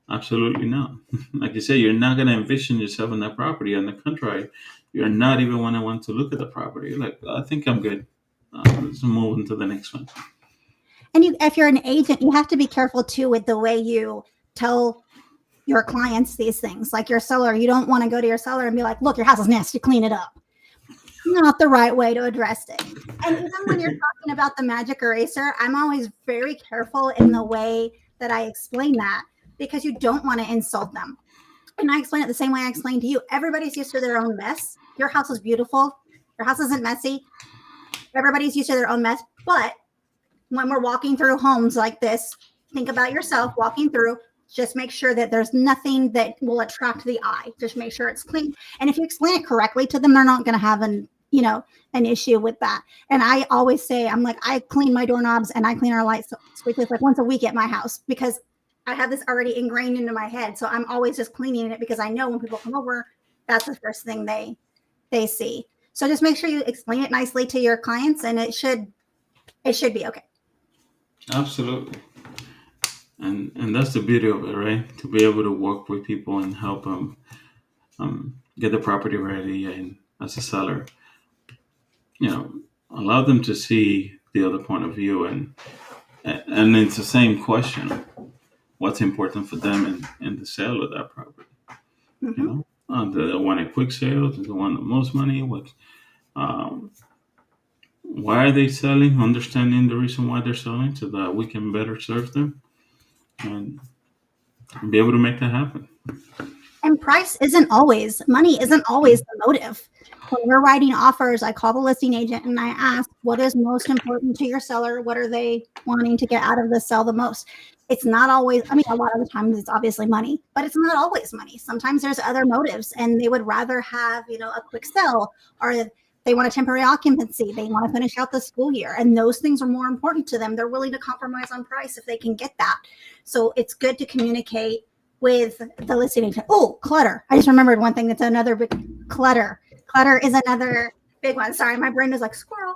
Absolutely not. Like you say, you're not going to envision yourself in that property. On the contrary, you're not even going to want to look at the property. You're like, I think I'm good. Let's move on to the next one. And if you're an agent, you have to be careful too with the way you tell your clients these things. Like your seller, you don't want to go to your seller and be like, look, your house is nasty, clean it up. Not the right way to address it. And even when you're talking about the magic eraser, I'm always very careful in the way that I explain that, because you don't want to insult them. And I explain it the same way I explained to you. Everybody's used to their own mess. Your house is beautiful. Your house isn't messy. Everybody's used to their own mess. But when we're walking through homes like this, think about yourself walking through. Just make sure that there's nothing that will attract the eye. Just make sure it's clean. And if you explain it correctly to them, they're not going to have an issue with that. And I always say, I'm like, I clean my doorknobs and I clean our light switches like once a week at my house, because I have this already ingrained into my head. So I'm always just cleaning it, because I know when people come over, that's the first thing they see. So just make sure you explain it nicely to your clients, and it should be okay. Absolutely. And that's the beauty of it, right? To be able to work with people and help them get the property ready, and as a seller, allow them to see the other point of view, and it's the same question: what's important for them in the sale of that property? Mm-hmm. Do they want a quick sale? Do they want the most money? Why are they selling? Understanding the reason why they're selling, so that we can better serve them and be able to make that happen. And money isn't always the motive. When we're writing offers, I call the listing agent and I ask, what is most important to your seller? What are they wanting to get out of the sale the most? It's not always, a lot of the times it's obviously money, but it's not always money. Sometimes there's other motives, and they would rather have, a quick sell, or they want a temporary occupancy. They want to finish out the school year, and those things are more important to them. They're willing to compromise on price if they can get that. So it's good to communicate with the listing agent. Oh, clutter. I just remembered one thing that's another big clutter. Clutter is another big one. Sorry, my brain is like squirrel.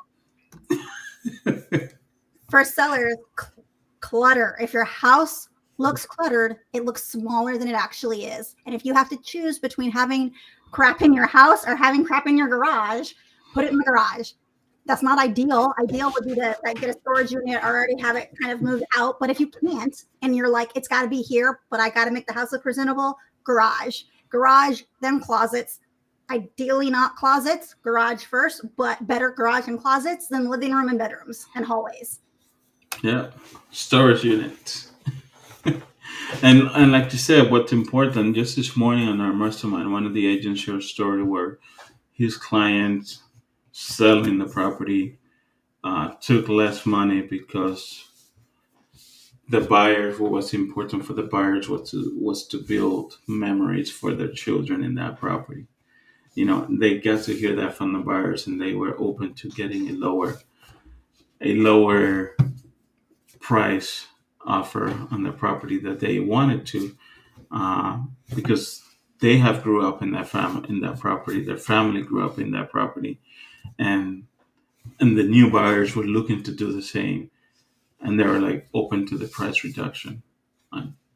For sellers, clutter. If your house looks cluttered, it looks smaller than it actually is. And if you have to choose between having crap in your house or having crap in your garage, put it in the garage. That's not ideal. Ideal would be to get a storage unit or already have it kind of moved out. But if you can't, and you're like, it's got to be here, but I got to make the house look presentable, garage, then closets. Ideally not closets, garage first, but better garage and closets than living room and bedrooms and hallways. Yeah, storage units. And like you said, what's important, just this morning on our mastermind, one of the agents shared a story where his client selling the property took less money because the buyers, what was important for the buyers was to build memories for their children in that property. They got to hear that from the buyers, and they were open to getting a lower price offer on the property that they wanted to, because they have grew up in that property. Their family grew up in that property, and the new buyers were looking to do the same, and they were like open to the price reduction,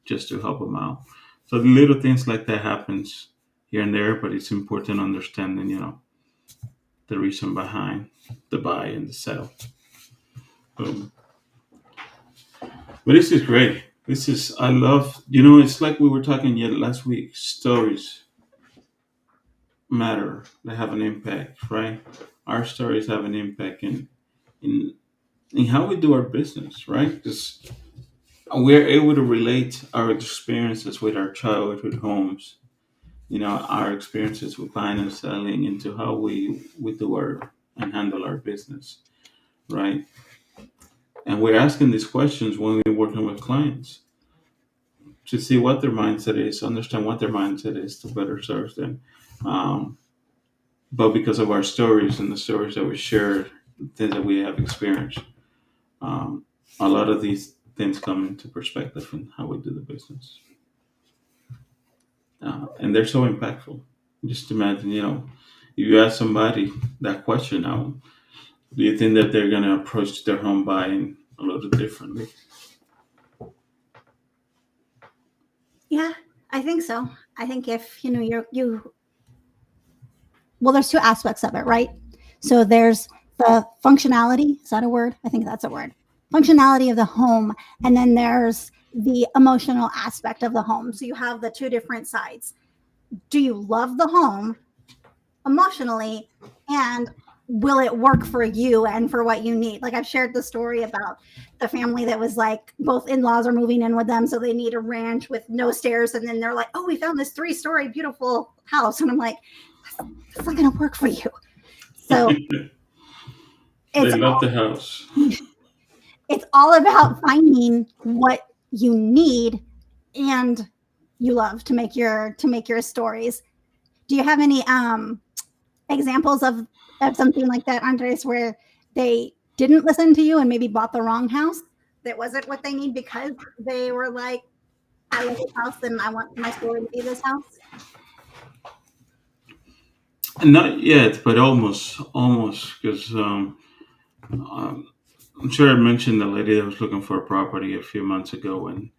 just to help them out. So the little things like that happens here and there, but it's important understanding, the reason behind the buy and the sell. Um, but this is great. This is I love. It's like we were talking yet last week. Stories matter. They have an impact, right? Our stories have an impact in in how we do our business, right? Because we're able to relate our experiences with our childhood homes, our experiences with buying and selling into how we do our and handle our business, right? And we're asking these questions when we're working with clients to see what their mindset is, understand what their mindset is to better serve them. Um, but because of our stories and the stories that we share, things that we have experienced, um, a lot of these things come into perspective in how we do the business. And they're so impactful. Just imagine, if you ask somebody that question now, do you think that they're going to approach their home buying a little differently? Yeah, I think so. I think if you well, there's two aspects of it, right? So there's the functionality. Is that a word? I think that's a word. Functionality of the home, and then there's the emotional aspect of the home. So you have the two different sides. Do you love the home emotionally, and will it work for you and for what you need? Like I've shared the story about the family that was like both in-laws are moving in with them, so they need a ranch with no stairs, and then they're like, oh, we found this 3-story beautiful house, and I'm like, that's not going to work for you. So They it's love the house. it's all about finding what you need and you love to make your stories. Do you have any examples of something like that, Andres, where they didn't listen to you and maybe bought the wrong house that wasn't what they need because they were like, I love this house and I want my story to be this house? Not yet, but almost, because I'm sure I mentioned the lady that was looking for a property a few months ago, and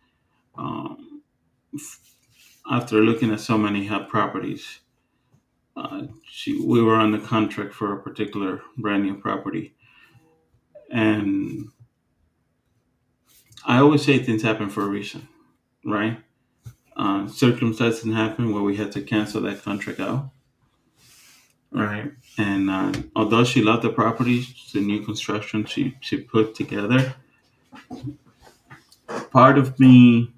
um, after looking at so many hot properties, we were on the contract for a particular brand new property, and I always say things happen for a reason, right? Circumstances happen where we had to cancel that contract out, right? And although she loved the property, the new construction she put together, part of me,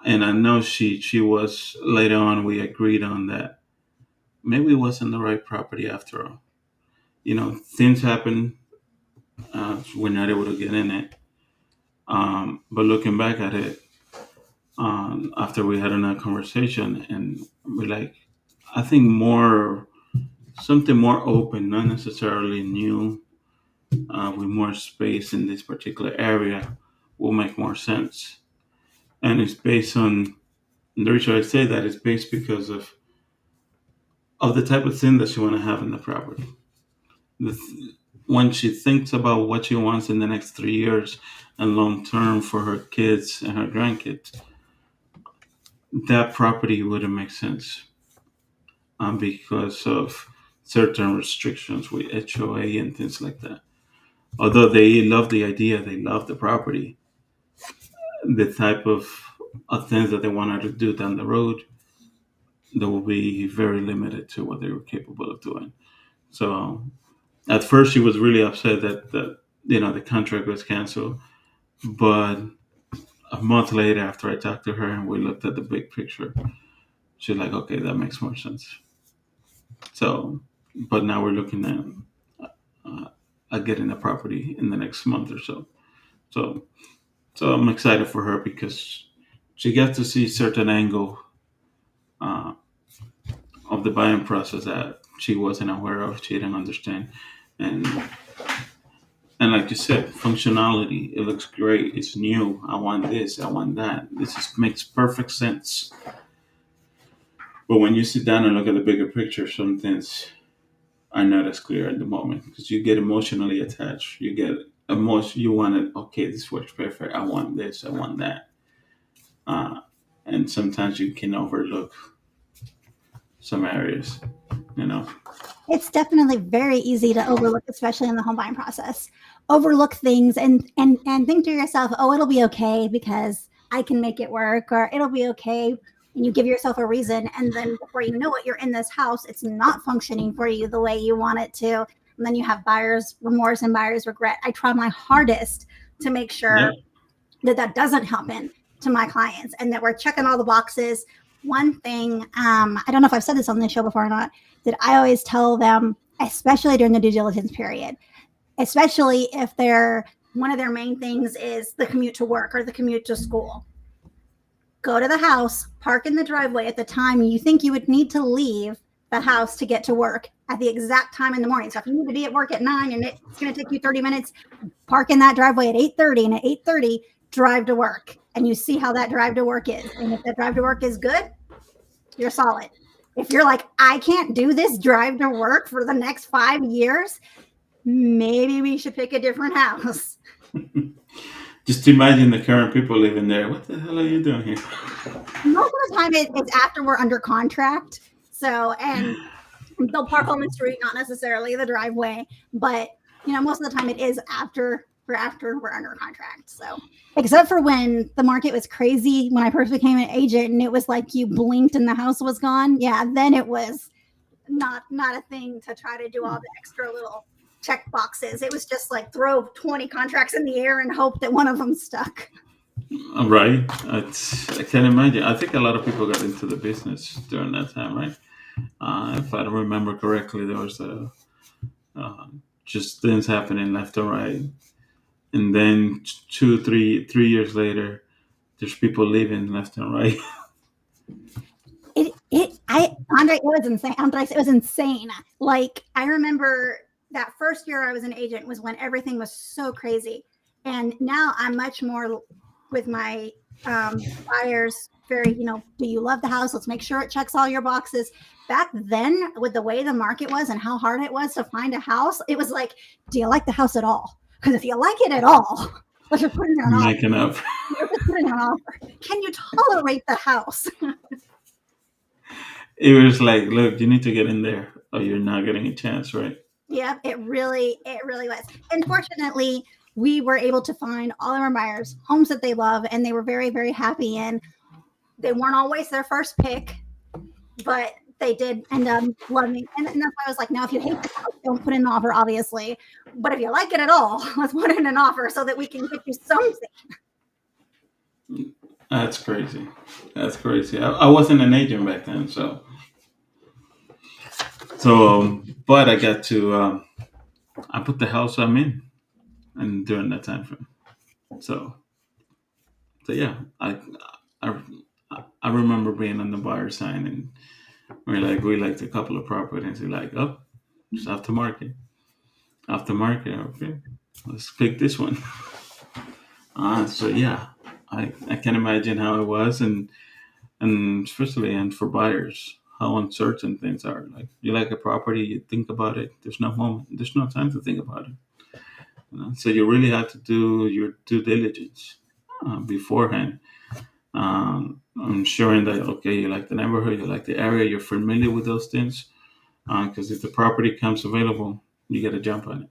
and I know she was later on. We agreed on that maybe it wasn't the right property after all. Things happen. We're not able to get in it. But looking back at it, after we had another conversation, and we're like, I think more something more open, not necessarily new, with more space in this particular area, will make more sense. And it's based on the reason I say that is based because of the type of thing that she want to have in the property. When she thinks about what she wants in the next 3 years and long term for her kids and her grandkids, that property wouldn't make sense, because of certain restrictions with HOA and things like that. Although they love the idea, they love the property, the type of things that they want her to do down the road, they will be very limited to what they were capable of doing. So at first, she was really upset that the contract was canceled. But a month later, after I talked to her and we looked at the big picture, she's like, "Okay, that makes more sense." So, but now we're looking uh, at getting a property in the next month or so. So, so I'm excited for her because she gets to see certain angle uh, of the buying process that she wasn't aware of, she didn't understand, and like you said, functionality. It looks great. It's new. I want this. I want that. Makes perfect sense. But when you sit down and look at the bigger picture, some things are not as clear at the moment because you get emotionally attached. You get emotion. You want it. Okay, this works perfect. I want this. I want that. Uh, and sometimes you can overlook some areas. You know. It's definitely very easy to overlook, especially in the home buying process. Overlook things and think to yourself, "Oh, it'll be okay because I can make it work," or "It'll be okay." And you give yourself a reason, and then before you know it, you're in this house. It's not functioning for you the way you want it to, and then you have buyer's remorse and buyer's regret. I try my hardest to make Yeah. sure that that doesn't happen to my clients and that we're checking all the boxes. One thing, I don't know if I've said this on this show before or not, that I always tell them, especially during the due diligence period, especially if they're one of their main things is the commute to work or the commute to school. Go to the house, park in the driveway at the time you think you would need to leave the house to get to work at the exact time in the morning. So if you need to be at work at 9 and it's going to take you 30 minutes, park in that driveway at 8:30, and at 8:30 drive to work, and you see how that drive to work is. And if that drive to work is good, you're solid. If you're like, I can't do this drive to work for the next 5 years, maybe we should pick a different house. Just imagine the current people living there. What the hell are you doing here? Most of the time it's after we're under contract. So, and they'll park on the street, not necessarily the driveway, but most of the time it is after we're under contract. So, except for when the market was crazy when I first became an agent and it was like you blinked and the house was gone. Yeah, then it was not a thing to try to do all the extra little check boxes. It was just like throw 20 contracts in the air and hope that one of them stuck. Right. I can't imagine. I think a lot of people got into the business during that time, right? If I don't remember correctly, there was just things happening left and right, and then 3 years later, there's people leaving left and right. Andre, it was insane. Andres, it was insane. Like, I remember that first year I was an agent was when everything was so crazy. And now I'm much more with my buyers, very, do you love the house? Let's make sure it checks all your boxes. Back then, with the way the market was and how hard it was to find a house, it was like, do you like the house at all? Because if you like it at all, let's just put it in an offer. Making up. Let's put it in an offer. Can you tolerate the house? It was like, look, you need to get in there, or you're not getting a chance, right? Yeah, it really was. And fortunately, we were able to find all of our buyers homes that they love, and they were very, very happy. And they weren't always their first pick, but they did end up loving. And that's why I was like, now, if you hate the house, don't put in an offer, obviously. But if you like it at all, let's put in an offer so that we can get you something. That's crazy. That's crazy. I wasn't an agent back then, so but I got to. I put the house I'm in, and during that time frame. So yeah, I I remember being on the buyer sign, and we liked a couple of properties. We're like, oh, it's off the market. Off the market. Okay, let's pick this one. So yeah, I can imagine how it was, and especially and for buyers, how uncertain things are. Like, you like a property, you think about it. There's no moment. There's no time to think about it. So you really have to do your due diligence beforehand. Ensuring that, okay, you like the neighborhood, you like the area, you're familiar with those things. Because if the property comes available, you got to jump on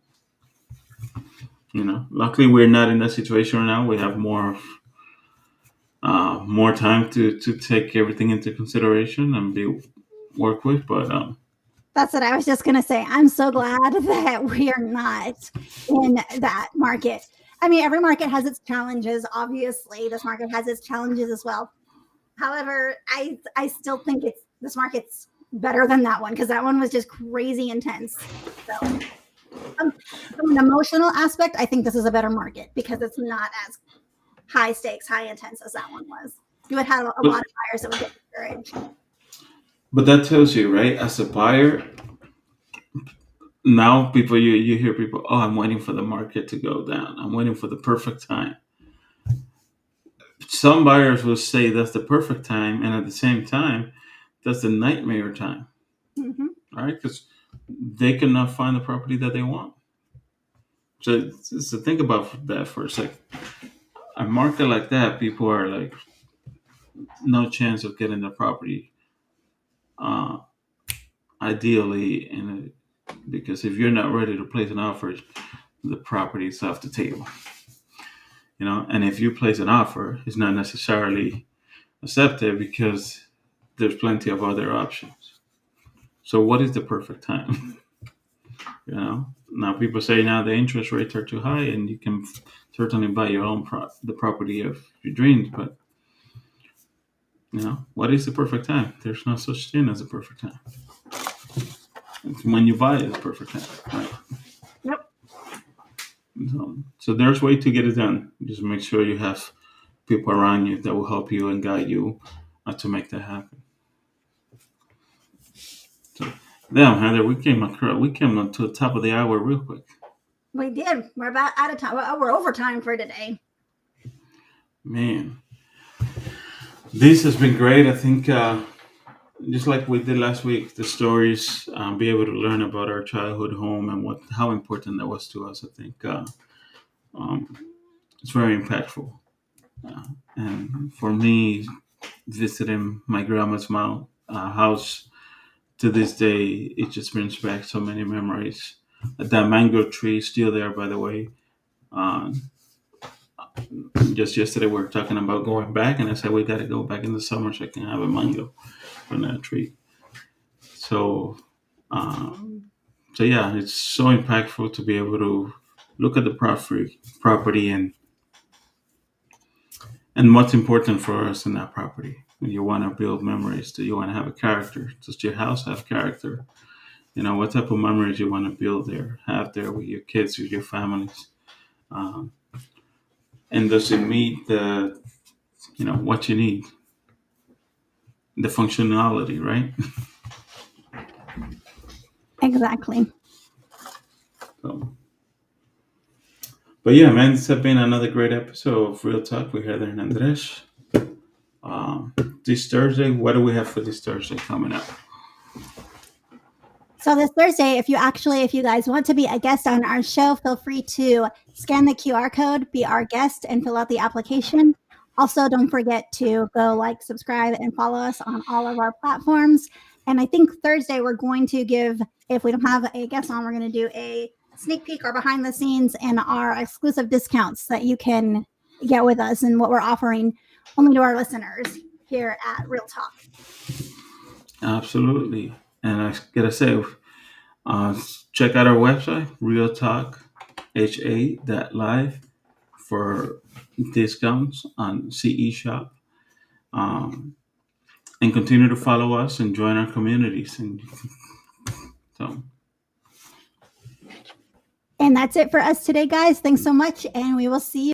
it. Luckily we're not in that situation right now. We have more time to take everything into consideration and work with. But that's what I was just going to say. I'm so glad that we are not in that market. I mean, every market has its challenges. Obviously, this market has its challenges as well. However, I still think this market's better than that one, because that one was just crazy intense. So, from an emotional aspect, I think this is a better market because it's not as high stakes, high intense as that one was. You would have a lot of buyers that would get discouraged. But that tells you, right? As a buyer, now people you hear people, oh, I'm waiting for the market to go down. I'm waiting for the perfect time. Some buyers will say that's the perfect time, and at the same time, that's the nightmare time, right? Because they cannot find the property that they want. So think about that for a second. A market like that, people are like, no chance of getting the property ideally, because if you're not ready to place an offer, the property is off the table. And if you place an offer, it's not necessarily accepted because there's plenty of other options. So, what is the perfect time? Now people say now the interest rates are too high, and you can certainly buy your own the property of your dreams. But what is the perfect time? There's no such thing as a perfect time. It's when you buy it, it's perfect time, right? Yep. So there's way to get it done. Just make sure you have people around you that will help you and guide you to make that happen. So, damn, Heather, we came up to the top of the hour real quick. We did. We're about out of time. We're over time for today. Man, this has been great. I think just like we did last week, the stories, be able to learn about our childhood home and how important that was to us. I think it's very impactful. And for me, visiting my grandma's house to this day, it just brings back so many memories. That mango tree is still there, by the way. Just yesterday, we were talking about going back, and I said we got to go back in the summer so I can have a mango from that tree. So, yeah, it's so impactful to be able to look at the property and what's important for us in that property. You want to build memories. Do you want to have a character? Does your house have character? What type of memories you want to have there with your kids, with your families. And does it meet what you need? The functionality, right? Exactly. So, but yeah, man, this has been another great episode of Real Talk with Heather and Andres. This Thursday, what do we have for this Thursday coming up? So this Thursday, if you guys want to be a guest on our show, feel free to scan the QR code, be our guest, and fill out the application. Also, don't forget to go like, subscribe, and follow us on all of our platforms. And I think Thursday we're going to give, if we don't have a guest on, we're going to do a sneak peek or behind the scenes and our exclusive discounts that you can get with us and what we're offering only to our listeners here at Real Talk. Absolutely. And I gotta say, check out our website, realtalkha.live, for discounts on CE Shop. And continue to follow us and join our communities. And that's it for us today, guys. Thanks so much, and we will see you